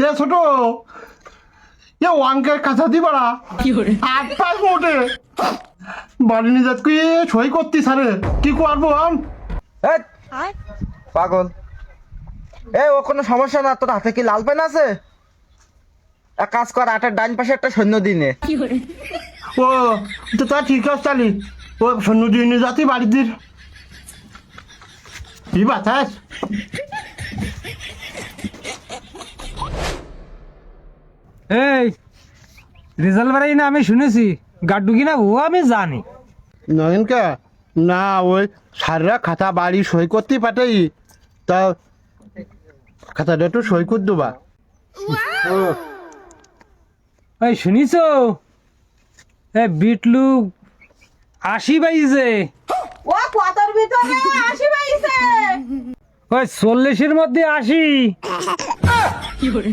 এ ছোট এ অঙ্কের কাছা দি বাড়া 8 5 মোটে বাড়ি নিয়ে যাত কি সই করতি সারে কি করবো আম এই, পাগল এ ও কোনো সমস্যা না, তোর হাতে কি লাল পেন আছে? এক কাজ কর, আটের ডান পাশে একটা সৈন্য দিনে। ও তো তা ঠিক আছে চালি ও সৈন্য দিয়ে নিয়ে যাতি বাড়ি দির কি বাতাস এই রেজাল্ট বাড়াই না আমি শুনেছি গাড্ডু কিনা ও আমি জানি। নয়নকা না ওই সাররা খাতা বাড়ি সই করতে পাঠাই তা খাতাটা একটু সই করে দেবা ওই শুনিস এ বিটলু 80 পাইছে। ও কতর ভিতরে 80 পাইছে। ওই 40-এর মধ্যে 80। কি করে